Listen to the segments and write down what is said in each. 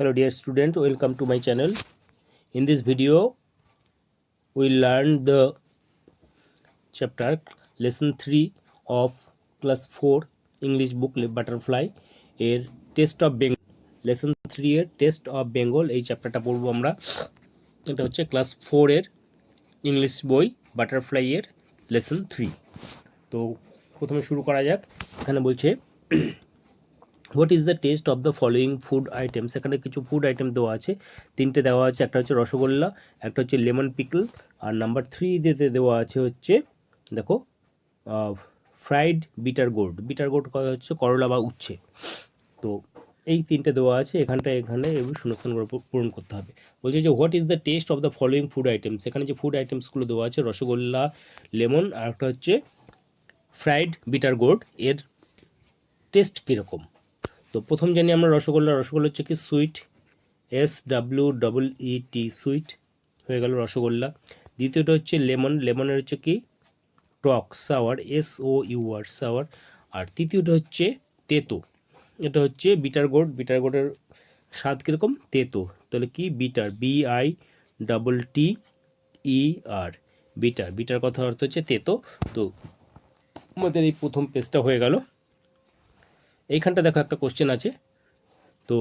Hello dear student, welcome to my channel. In this video we learn the chapter lesson 3 of class 4 English book Butterfly এর test of Bengal lesson 3 এর test of Bengal এই চ্যাপ্টারটা পড়বো আমরা। এটা হচ্ছে class 4 এর ইংলিশ বই বাটারফ্লাই এর লেসন 3। তো প্রথমে শুরু করা যাক। এখানে বলছে what is the taste of the following food items. এখানে কিছু ফুড আইটেম দেওয়া আছে, তিনটে দেওয়া আছে। একটা হচ্ছে রসগোল্লা, একটা হচ্ছে লেমন পিকল, আর নাম্বার 3 যেতে দেওয়া আছে হচ্ছে দেখো fried bitter gourd. Bitter gourd হচ্ছে করলা বা উচ্ছে। তো এই তিনটে দেওয়া আছে এখানে শূন্যস্থান পূরণ করতে হবে। বলছে যে what is the taste of the following food items. এখানে যে ফুড আইটেমসগুলো দেওয়া আছে রসগোল্লা, লেমন আর একটা হচ্ছে ফ্রাইড বিটার গোর্ড, এর টেস্ট কীরকম। তো প্রথম জানি আমরা রসগোল্লা হচ্ছে কি সুইট, SWEET সুইট হয়ে গেল রসগোল্লা। দ্বিতীয়টা হচ্ছে লেমনের হচ্ছে কি টক, সাওয়ার, SOUR সাওয়ার। আর তৃতীয়টা হচ্ছে তেতো, এটা হচ্ছে বিটার গোর্ডের স্বাদ কীরকম, তেতো। তাহলে কি বিটার, BITTER বিটার কথা অর্থ হচ্ছে তেতো। তো আমাদের এই প্রথম পেজটা হয়ে গেল। এইখানটা দেখো একটা কোশ্চেন আছে। তো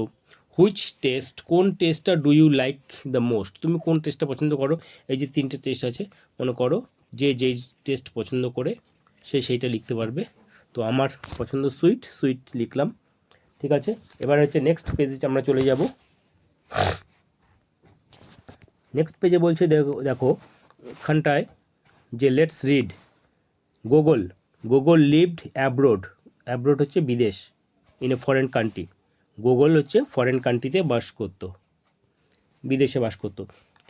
হুইচ টেস্ট, কোন টেস্টটা do you like the most, তুমি কোন টেস্টটা পছন্দ করো। এই যে তিনটে টেস্ট আছে, মনে করো যে যেই টেস্ট পছন্দ করে সে সেইটা লিখতে পারবে। তো আমার পছন্দ সুইট লিখলাম, ঠিক আছে। এবার হচ্ছে নেক্সট পেজে আমরা চলে যাব। নেক্সট পেজে বলছে দেখো এখানটায় যে let's read Gogol lived abroad হচ্ছে বিদেশ, in a foreign country. Gogol হচ্ছে ফরেন কান্ট্রিতে বিদেশে বাস করতো।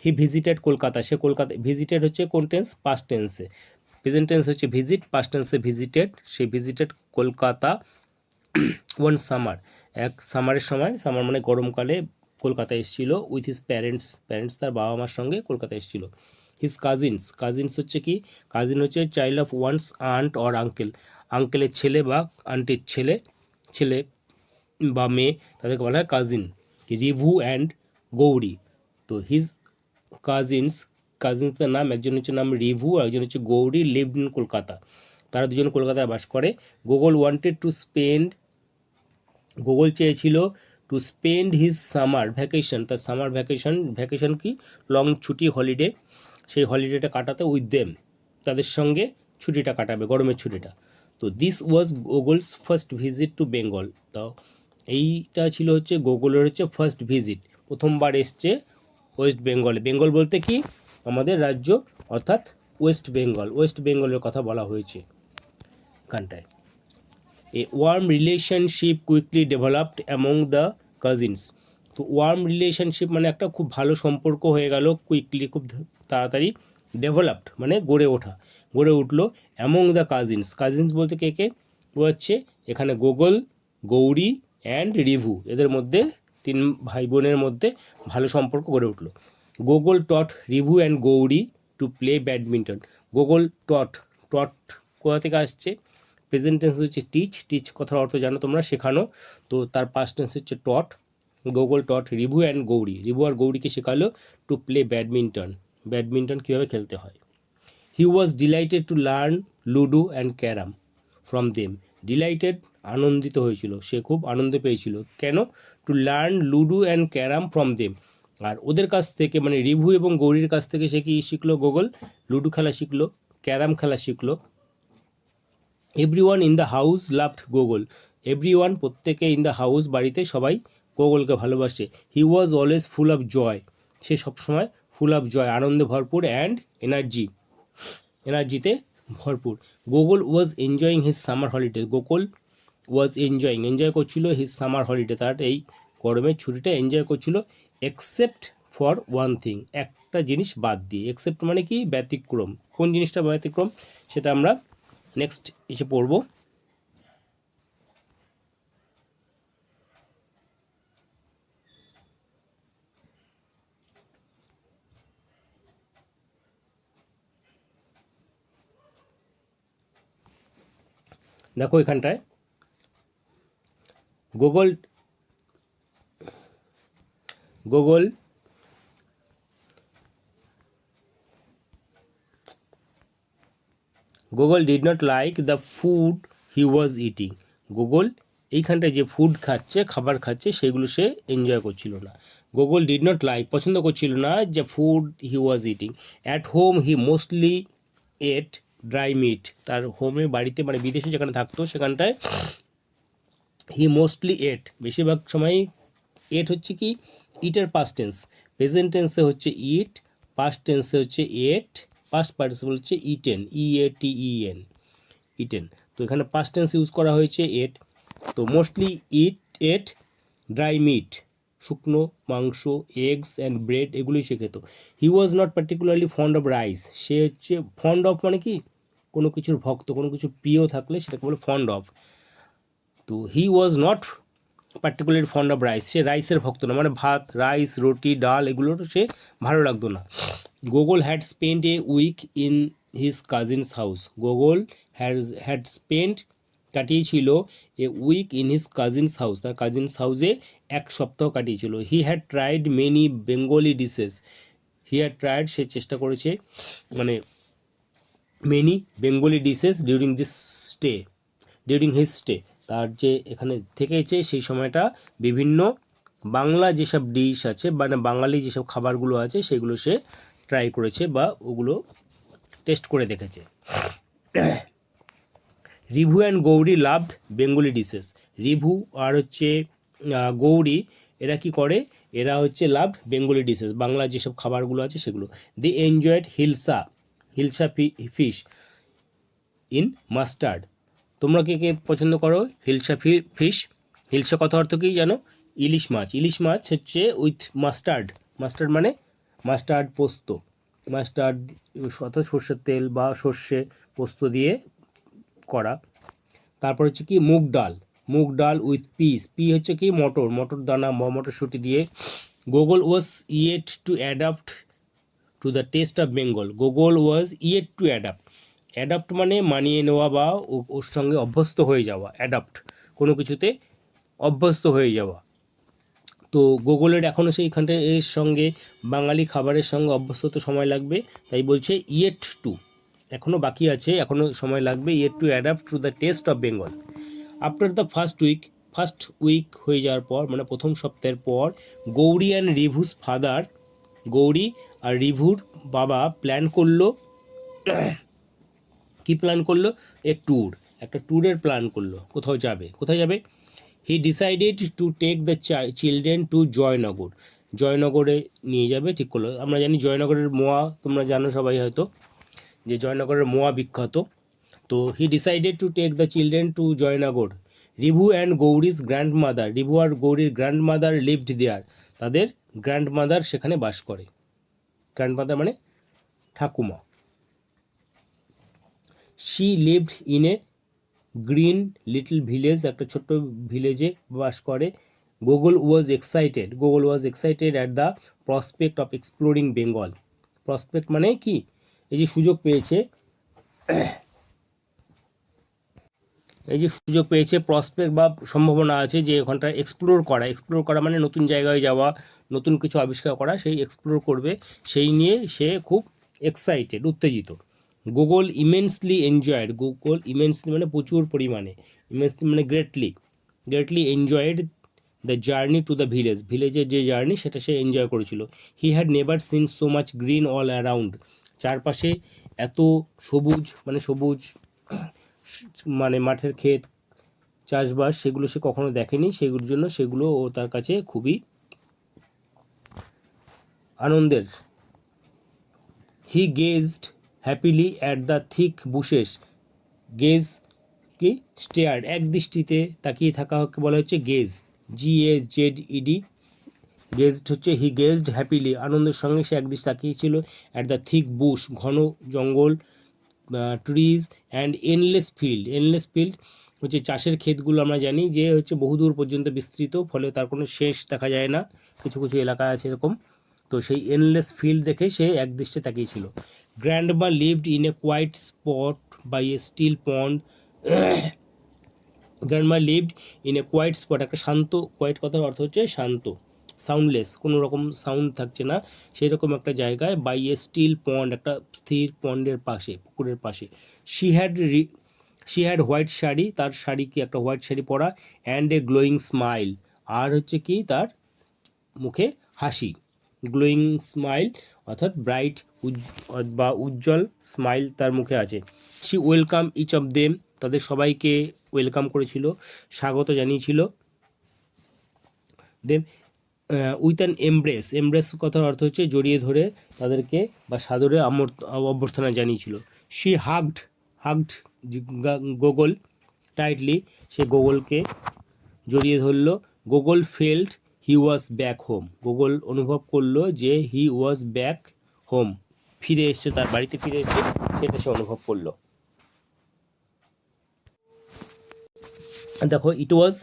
হি ভিজিটেড কলকাতা, সে কলকাতা, ভিজিটেড হচ্ছে কোন টেন্স, পাস্ট টেন্সে। প্রেজেন্ট টেন্স হচ্ছে ভিজিট, পাস্ট টেন্সে ভিজিটেড, সে ভিজিটেড কলকাতা ওয়ান সামার, এক সামারের সময়, সামার মানে গরমকালে কলকাতা এসেছিল। উইথ হিজ প্যারেন্টস তার বাবা মার সঙ্গে কলকাতা এসেছিল। হিজ কাজিনস হচ্ছে কি, কাজিন হচ্ছে child of one's aunt or আঙ্কেলের ছেলে বা আন্টির ছেলে বা মেয়ে, তাদেরকে বলা হয় কাজিন। রিভু অ্যান্ড গৌরী, তো হিজ কাজিনসদের নাম, একজন হচ্ছে নাম রিভু আর একজন হচ্ছে গৌরী, লিভড ইন কলকাতা, তারা দুজন কলকাতায় বাস করে। গোগল চেয়েছিল to spend his summer vacation, তার সামার ভ্যাকেশন কি লং ছুটি, হলিডে, সেই হলিডেটা কাটাতে উইথ দেম, তাদের সঙ্গে ছুটিটা কাটাবে, গরমের ছুটিটা। তো this was goggles first visit to Bengal. তো এইটা ছিল হচ্ছে গোগলের হচ্ছে ফার্স্ট ভিজিট, প্রথমবার এসছে ওয়েস্ট বেঙ্গলে। বেঙ্গল বলতে কি আমাদের রাজ্য, অর্থাৎ ওয়েস্ট বেঙ্গলের কথা বলা হয়েছে এখানটায়। A warm relationship quickly developed among the cousins. তো ওয়ার্ম রিলেশনশিপ মানে একটা খুব ভালো সম্পর্ক হয়ে গেল, কুইকলি খুব তাড়াতাড়ি, ডেভেলপড মানে গড়ে উঠলো অ্যামং দ্য কাজিনস বলতে কে ও হচ্ছে এখানে গোগল, গৌরী অ্যান্ড রিভু, এদের মধ্যে তিন ভাই বোনের মধ্যে ভালো সম্পর্ক গড়ে উঠলো। Gogol taught Rivu and Gauri to play badminton. Gogol taught কোথা থেকে আসছে, প্রেজেন্ট টেন্স হচ্ছে টিচ কথার অর্থ জানো তোমরা, শেখানো। তো তার পাস্ট টেন্স হচ্ছে টট। গোগল টট রিভু আর গৌরীকে শেখালো টু প্লে ব্যাডমিন্টন কীভাবে খেলতে হয়। He was delighted to learn ludo and carrom from them. Delighted আনন্দিত হয়েছিল, সে খুব আনন্দ পেয়েছিল, কেন, to learn ludo and carrom from them, আর ওদের কাছ থেকে মানে রিভু এবং গৌরীর কাছ থেকে সে কি শিখলো, গোগল লুডো খেলা শিখলো, ক্যারাম খেলা শিখলো। Everyone in the house loved Gogol, everyone প্রত্যেকে, ইন দ্য হাউস বাড়িতে সবাই গোগলকে ভালোবাসে। হি was always full of joy, সে সবসময় ফুল অফ জয় আনন্দে ভরপুর, অ্যান্ড এনার্জিতে ভরপুর। Gogol was enjoying his summer holiday, Gogol was enjoy করছিল হিজ সামার হলিডে, তার এই গরমের ছুটিটা এনজয় করছিল, এক্সেপ্ট ফর ওয়ান থিং, একটা জিনিস বাদ দিয়ে। এক্সেপ্ট মানে কি ব্যতিক্রম, কোন জিনিসটা ব্যতিক্রম সেটা আমরা নেক্সট এসে পড়ব। দেখো এখানটায় Gogol Gogol did not like the food he was eating. Gogol এইখানটায় যে ফুড খাচ্ছে, খাবার খাচ্ছে, সেগুলো সে এনজয় করছিল না। গোগল ডিড নট লাইক, পছন্দ করছিল না যে food he was eating. At home he mostly ate dry meat. তার হোমে, বাড়িতে, মানে বিদেশে যেখানে থাকতো সেখানটায় হি মোস্টলি এট, বেশিরভাগ সময়ই এট হচ্ছে কি ইটের পাস্ট টেন্স, প্রেজেন্ট টেন্সে হচ্ছে ইট, পাস্ট টেন্সে হচ্ছে এট, পাস্ট পার্টিসিপল হচ্ছে ইটেন, EATEN, ইটেন। তো এখানে পাস্ট টেন্স ইউজ করা হয়েছে এট। তো মোস্টলি এট ড্রাই মিট, শুকনো মাংস, এগস অ্যান্ড ব্রেড, এগুলোই সে খেত। He was not particularly fond of rice. সে হচ্ছে ফন্ড অফ মানে কি কোনো কিছুর ভক্ত, কোনো কিছু প্রিয় থাকলে সেটাকে বলে ফন্ড অফ। তো he was not particularly fond of rice, সে রাইসের ভক্ত না, মানে ভাত, রাইস, রুটি, ডাল এগুলোর সে ভালো লাগতো না। Gogol had spend a week in his cousins house. Gogol had spend, কাটিয়েছিল, a week in his cousins house, তার কাজিনস হাউসে এক সপ্তাহ কাটিয়েছিল। He had tried many Bengali dishes. He had tried, সে চেষ্টা করেছে, মানে many Bengali dishes during his stay, তার যে এখানে থেকেছে সেই সময়টা বিভিন্ন বাংলা যেসব ডিশ আছে, মানে বাঙালি যেসব খাবারগুলো আছে সেগুলো সে ট্রাই করেছে বা ওগুলো টেস্ট করে দেখেছে। Rivu and Gauri loved Bengali dishes. Rivu আর হচ্ছে গৌরী, এরা কি করে, এরা হচ্ছে লাভড বেঙ্গলি ডিশেস, বাংলা যেসব খাবারগুলো আছে সেগুলো। They enjoyed hilsa fish in mustard. তোমরা কে কে পছন্দ করো হিলসা ফিশ? হিলসা কথা অর্থ কি জানো? ইলিশ মাছ। ইলিশ মাছ হচ্ছে উইথ মাস্টার্ড, মাস্টার্ড মানে মাস্টার্ড পোস্ত, মাস্টার্ড অর্থাৎ সর্ষের তেল বা সর্ষে পোস্ত দিয়ে করা। তারপর হচ্ছে কি মুগ ডাল উইথ পি হচ্ছে কি মটর দানা বা মটরশুঁটি দিয়ে। Gogol was yet to adapt to the taste of Bengal. Gogol was yet to adapt মানে মানিয়ে নেওয়া বা ওর সঙ্গে অভ্যস্ত হয়ে যাওয়া, অ্যাডাপ্ট কোনো কিছুতে অভ্যস্ত হয়ে যাওয়া। তো গোগলের এখনও সেইখানটা এর সঙ্গে বাঙালি খাবারের সঙ্গে অভ্যস্ত হতে সময় লাগবে, তাই বলছে ইয়েট টু, এখনও বাকি আছে, এখনও সময় লাগবে, yet to adapt to the taste of Bengal. After the first week হয়ে যাওয়ার পর, মানে প্রথম সপ্তাহের পর, গৌরী অ্যান্ড রিভুস ফাদার, গৌরী আর রিভুর বাবা প্ল্যান করলো, কি প্ল্যান করলো? একটা ট্যুরের প্ল্যান করলো, কোথায় যাবে? He decided to take the children to জয়নগরে নিয়ে যাবে ঠিক করলো। আমরা জানি জয়নগরের মোয়া, তোমরা জানো সবাই হয়তো, যে জয়নগরের মোয়া বিখ্যাত। তো he decided to take the children to Jaynagar. Rivu and Gauri's grandmother, Rivu আর গৌরীর গ্র্যান্ডমাদার লিভড দেয়ার, তাদের গ্র্যান্ডমাদার সেখানে বাস করে। গ্র্যান্ডমাদার মানে ঠাকুমা। She lived in a green little village, একটা ছোট্ট ভিলেজে বাস করে। Gogol was excited at the prospect of exploring Bengal. Prospect মানে কি, এই যে সুযোগ পেয়েছে, প্রসপেক্ট বা সম্ভাবনা আছে যে ওখানটা এক্সপ্লোর করা মানে নতুন জায়গায় যাওয়া, নতুন কিছু আবিষ্কার করা, সেই এক্সপ্লোর করবে, সেই নিয়ে সে খুব এক্সাইটেড, উত্তেজিত। গোগল ইমেন্সলি মানে প্রচুর পরিমাণে, ইমেন্সলি মানে greatly enjoyed the journey to the ভিলেজের যে জার্নি সেটা সে এনজয় করেছিল। He had never seen so much green all around, চারপাশে এত সবুজ মানে মাঠের ক্ষেত, চাষবাস, সেগুলো সে কখনো দেখেনি, সেগুলোর জন্য সেগুলো ও তার কাছে খুবই আনন্দের। He gazed happily at the thick bushes, gaze কি স্টেয়ার্ড, এক দৃষ্টিতে তাকিয়ে থাকা বলা হচ্ছে গেজ, GAZED। গেজড হচ্ছে হি গেজড হ্যাপিলি, আনন্দের সঙ্গে সে একদৃষ্টি তাকিয়েছিল, অ্যাট দ্য থিক বুশ, ঘন জঙ্গল, ট্রিজ অ্যান্ড এনলেস ফিল্ড হচ্ছে চাষের ক্ষেতগুলো, আমরা জানি যে হচ্ছে বহুদূর পর্যন্ত বিস্তৃত, ফলে তার কোনো শেষ দেখা যায় না, কিছু কিছু এলাকা আছে এরকম। তো সেই এনলেস ফিল্ড দেখে সে একদৃষ্টে তাকিয়েছিল। Grandma lived in a quiet spot by a still pond. Grandma lived in a quiet spot, একটা শান্ত, কোয়াইট কথার অর্থ হচ্ছে শান্ত, সাউন্ডলেস, কোনো রকম সাউন্ড থাকছে না, সেই রকম একটা জায়গায়, বাই এ স্টিল পন্ড, একটা স্থির পন্ডের পাশে, পুকুরের পাশে। শি হ্যাড হোয়াইট শাড়ি, তার শাড়ি কি একটা হোয়াইট শাড়ি পরা, অ্যান্ড এ গ্লোয়িং স্মাইল, আর হচ্ছে কি তার মুখে হাসি, গ্লোয়িং স্মাইল অর্থাৎ ব্রাইট বা উজ্জ্বল স্মাইল তার মুখে আছে। She welcome each of them, তাদের সবাইকে ওয়েলকাম করেছিল, স্বাগত জানিয়েছিল। Then with an embrace, embrace কথার অর্থ হচ্ছে জড়িয়ে ধরে তাদেরকে বা সাদরে অভ্যর্থনা জানিয়েছিল। শি হাগড গোগল টাইটলি, সে গোগলকে জড়িয়ে ধরল। Gogol felt he was back home, গোগল অনুভব করলো যে হি ওয়াজ ব্যাক হোম, ফিরে এসছে, তার বাড়িতে ফিরে এসছে, সেটা সে অনুভব করলো। দেখো ইট ওয়াজ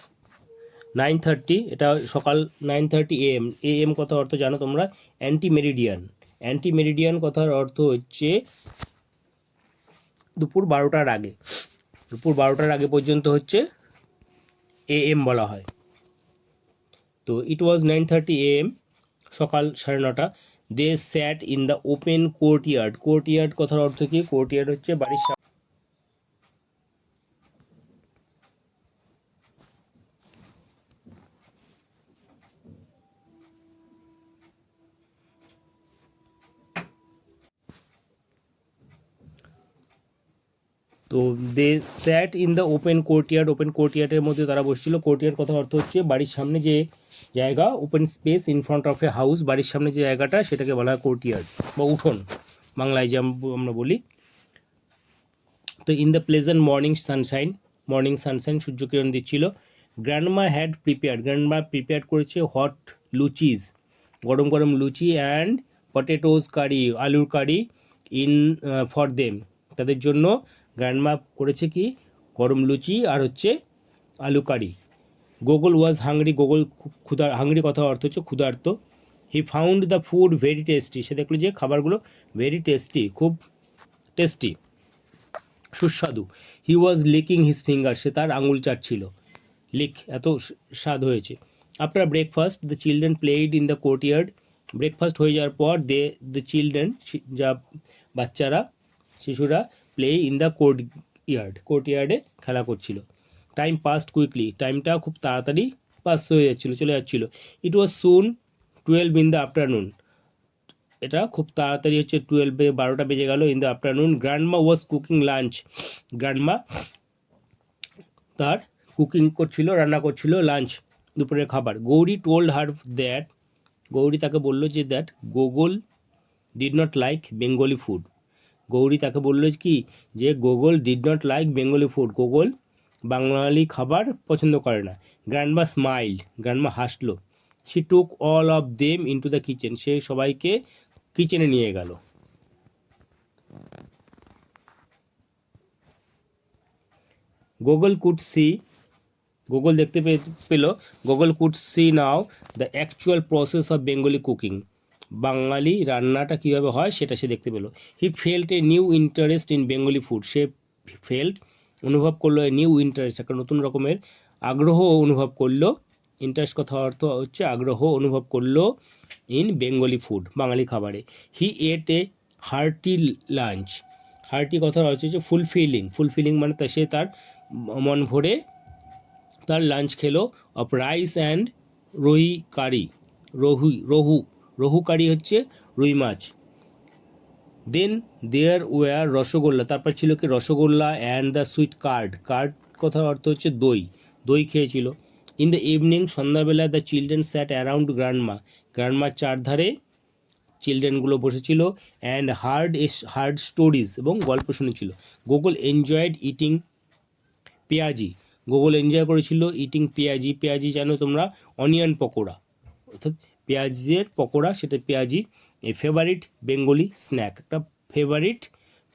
9:30, এটা সকাল 9:30 AM। AM কথার অর্থ জানো তোমরা, অ্যান্টি মেরিডিয়ান। অ্যান্টি মেরিডিয়ান কথার অর্থ হচ্ছে দুপুর 12টার আগে, দুপুর 12টার আগে পর্যন্ত হচ্ছে AM বলা হয়। তো ইট ওয়াজ 9:30 AM, সকাল 9:30। They sat in the open courtyard, courtyard কথার অর্থ কি, কোর্টইয়ার্ড হচ্ছে বাড়ির সামনে। তো they sat in the open courtyard, open কোর্টইয়ার্ডের মধ্যে তারা বসছিল। কোর্টইয়ার্ড কথার অর্থ হচ্ছে বাড়ির সামনে যে জায়গা, open space in front of a house, বাড়ির সামনে যে জায়গাটা সেটাকে বলা হয় কোর্টইয়ার্ড বা উঠোন বাংলায় যে আমরা বলি। তো in the pleasant morning sunshine, সূর্যকিরণ দিচ্ছিল। Grandma had prepared, grandma prepare করেছে হট লুচিজ, গরম গরম লুচি, অ্যান্ড পটেটোজ কারি, আলুর কারি, ইন ফর দেম, তাদের জন্য গ্র্যান্ডমা করেছে কি গরম লুচি আর হচ্ছে আলু curry. Gogol was hungry, Gogol hungry কথা অর্থ হচ্ছে ক্ষুধার্ত। He found the food very tasty, সে দেখলো যে খাবারগুলো ভেরি টেস্টি, খুব টেস্টি, সুস্বাদু। He was licking his finger, সে তার আঙুল চাটছিল, লিক এত স্বাদ হয়েছে। After breakfast the children played in the courtyard, breakfast হয়ে যাওয়ার পর দ্য চিলড্রেন, যা বাচ্চারা, শিশুরা, প্লে ইন দ্য কোর্টইয়ার্ডে খেলা করছিল। টাইম পাস্ট কুইকলি, টাইমটা খুব তাড়াতাড়ি পাস হয়ে যাচ্ছিলো, চলে যাচ্ছিলো। It was soon 12 in the afternoon, এটা খুব তাড়াতাড়ি হচ্ছে 12টা বেজে গেল। In the afternoon grandma was cooking lunch, grandma তার কুকিং করছিল, রান্না করছিল লাঞ্চ, দুপুরের খাবার। Gauri told her that, Gauri তাকে বললো যে that Gogol did not like Bengali food, Gauri তাকে বললো কি যে Gogol did not like Bengali food, Gogol বাঙালি খাবার পছন্দ করে না। গ্র্যান্ডমা স্মাইল্ড, গ্র্যান্ডমা হাসলো। She took all of them into the kitchen, সে সবাইকে কিচেনে নিয়ে গেল। গুগল কুড সি, গুগল দেখতে পেল, Gogol could see now the actual process of Bengali cooking, বাঙালি রান্নাটা কীভাবে হয় সেটা সে দেখতে পেল। He felt a new interest in Bengali food, সে ফেল্ট অনুভব করলো এ নিউ ইন্টারেস্ট, একটা নতুন রকমের আগ্রহ অনুভব করলো। ইন্টারেস্ট কথা অর্থ হচ্ছে আগ্রহ অনুভব করলো ইন বেঙ্গলি ফুড, বাঙালি খাবারে। হি এট এ হার্টি লাঞ্চ, হার্টি কথার অর্থ হচ্ছে ফুলফিলিং মানে সে তার মন ভরে তার লাঞ্চ খেলো। অফ রাইস অ্যান্ড রুই কারি, রহু কারি হচ্ছে রুই মাছ। দেন দেয়ার ওয়ার রসগোল্লা, তারপর ছিল কি rasgulla, and the sweet curd কথার অর্থ হচ্ছে দই খেয়েছিল। ইন দ্য ইভিনিং, সন্ধ্যাবেলা, দ্য চিলড্রেন স্যাট অ্যারাউন্ড গ্র্যান্ডমার চারধারে চিলড্রেনগুলো বসেছিল। অ্যান্ড হার্ড স্টোরিজ, এবং গল্প শুনেছিল। গুগল এনজয়েড ইটিং পেঁয়াজি, গুগল এনজয় করেছিল ইটিং পেঁয়াজি জানো তোমরা, অনিয়ন পকোড়া, অর্থাৎ পেঁয়াজের পকোড়া, সেটা পেঁয়াজি। এ ফেভারিট বেঙ্গলি স্ন্যাক, একটা ফেভারিট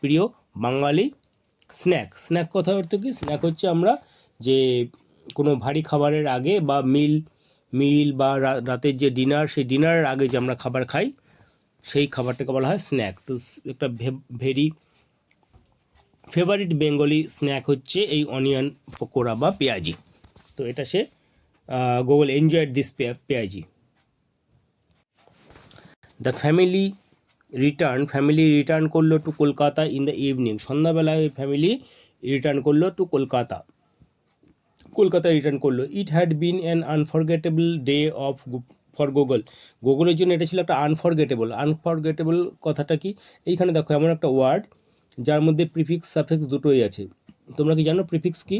প্রিয় বাঙালি স্ন্যাক কথার অর্থ কি, স্ন্যাক হচ্ছে আমরা যে কোনো ভারী খাবারের আগে বা মিল বা রাতের যে ডিনার, সেই ডিনারের আগে যে আমরা খাবার খাই সেই খাবারটাকে বলা হয় স্ন্যাক। তো একটা ভেরি ফেভারিট বেঙ্গলি স্ন্যাক হচ্ছে এই অনিয়ন পকোড়া বা পেঁয়াজি। তো এটা সে গুগল এনজয়েড দিস পেঁয়াজি। দ্য ফ্যামিলি রিটার্ন করলো to Kolkata in the evening, সন্ধ্যাবেলায় ফ্যামিলি রিটার্ন করলো টু কলকাতা রিটার্ন করলো। It had been an unforgettable day of for গুগলের জন্য এটা ছিল একটা আনফরগেটেবল কথাটা কি, এইখানে দেখো এমন একটা ওয়ার্ড যার মধ্যে প্রিফিক্স সাফিক্স দুটোই আছে। তোমরা কি জানো প্রিফিক্স কি?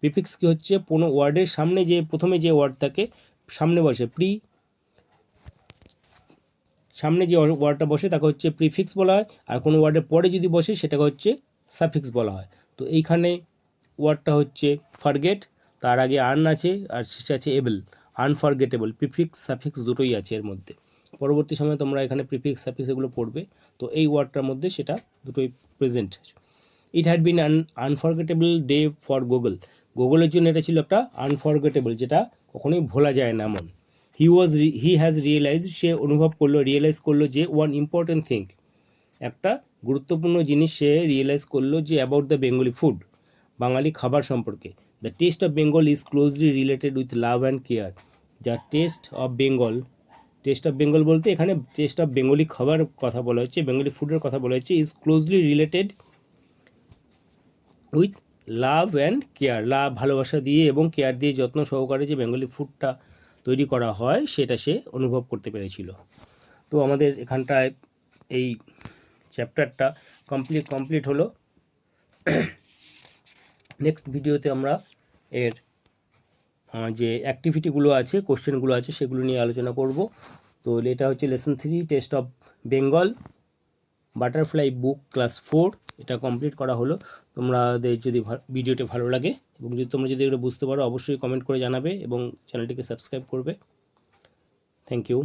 প্রিফিক্স কি হচ্ছে কোনো ওয়ার্ডের সামনে যে প্রথমে যে ওয়ার্ড থাকে সামনে বসে সামনে যে ওয়ার্ডটা বসে তাকে হচ্ছে প্রিফিক্স বলা হয়, আর কোনো ওয়ার্ডের পরে যদি বসে সেটাকে হচ্ছে সাফিক্স বলা হয়। তো এইখানে ওয়ার্ডটা হচ্ছে ফরগেট, তার আগে আর্ন আছে আর শেষে আছে এবল, আনফরগেটেবল, প্রিফিক্স সাফিক্স দুটোই আছে এর মধ্যে। পরবর্তী সময়ে তোমরা এখানে প্রিফিক্স সাফিক্স এগুলো পড়বে, তো এই ওয়ার্ডটার মধ্যে সেটা দুটোই present. It had bin unforgettable day for গুগলের জন্য এটা ছিল একটা আনফরগেটেবল, যেটা কখনোই ভোলা যায় না এমন। হি হ্যাজ সে রিয়েলাইজ করলো যে ওয়ান ইম্পর্টেন্ট থিং, একটা গুরুত্বপূর্ণ জিনিস সে রিয়েলাইজ করলো যে অ্যাবাউট দ্য বেঙ্গলি ফুড, বাঙালি খাবার সম্পর্কে। The taste of Bengal is closely related with love and care. যা টেস্ট অফ বেঙ্গল বলতে এখানে টেস্ট অফ বেঙ্গলি খাবার কথা বলা হচ্ছে, বেঙ্গলি ফুডের কথা বলা হচ্ছে, is closely related with love and care, ভালোবাসা দিয়ে এবং কেয়ার দিয়ে যত্ন সহকারে যে বেঙ্গলি ফুডটা তৈরি করা হয় সেটা সে অনুভব করতে পেরেছিল। তো আমাদের এখানটায় এই চ্যাপ্টারটা কমপ্লিট হলো। নেক্সট ভিডিওতে আমরা এর যে অ্যাক্টিভিটিগুলো আছে, কোশ্চেনগুলো আছে, সেগুলো নিয়ে আলোচনা করব। তো এটা হচ্ছে lesson 3 test of Bengal butterfly book class 4, এটা কমপ্লিট করা হলো। তোমাদের যদি ভিডিওটি ভালো লাগে এবং তোমরা যদি এগুলো বুঝতে পারো অবশ্যই কমেন্ট করে জানাবে এবং চ্যানেলটিকে সাবস্ক্রাইব করবে। Thank you.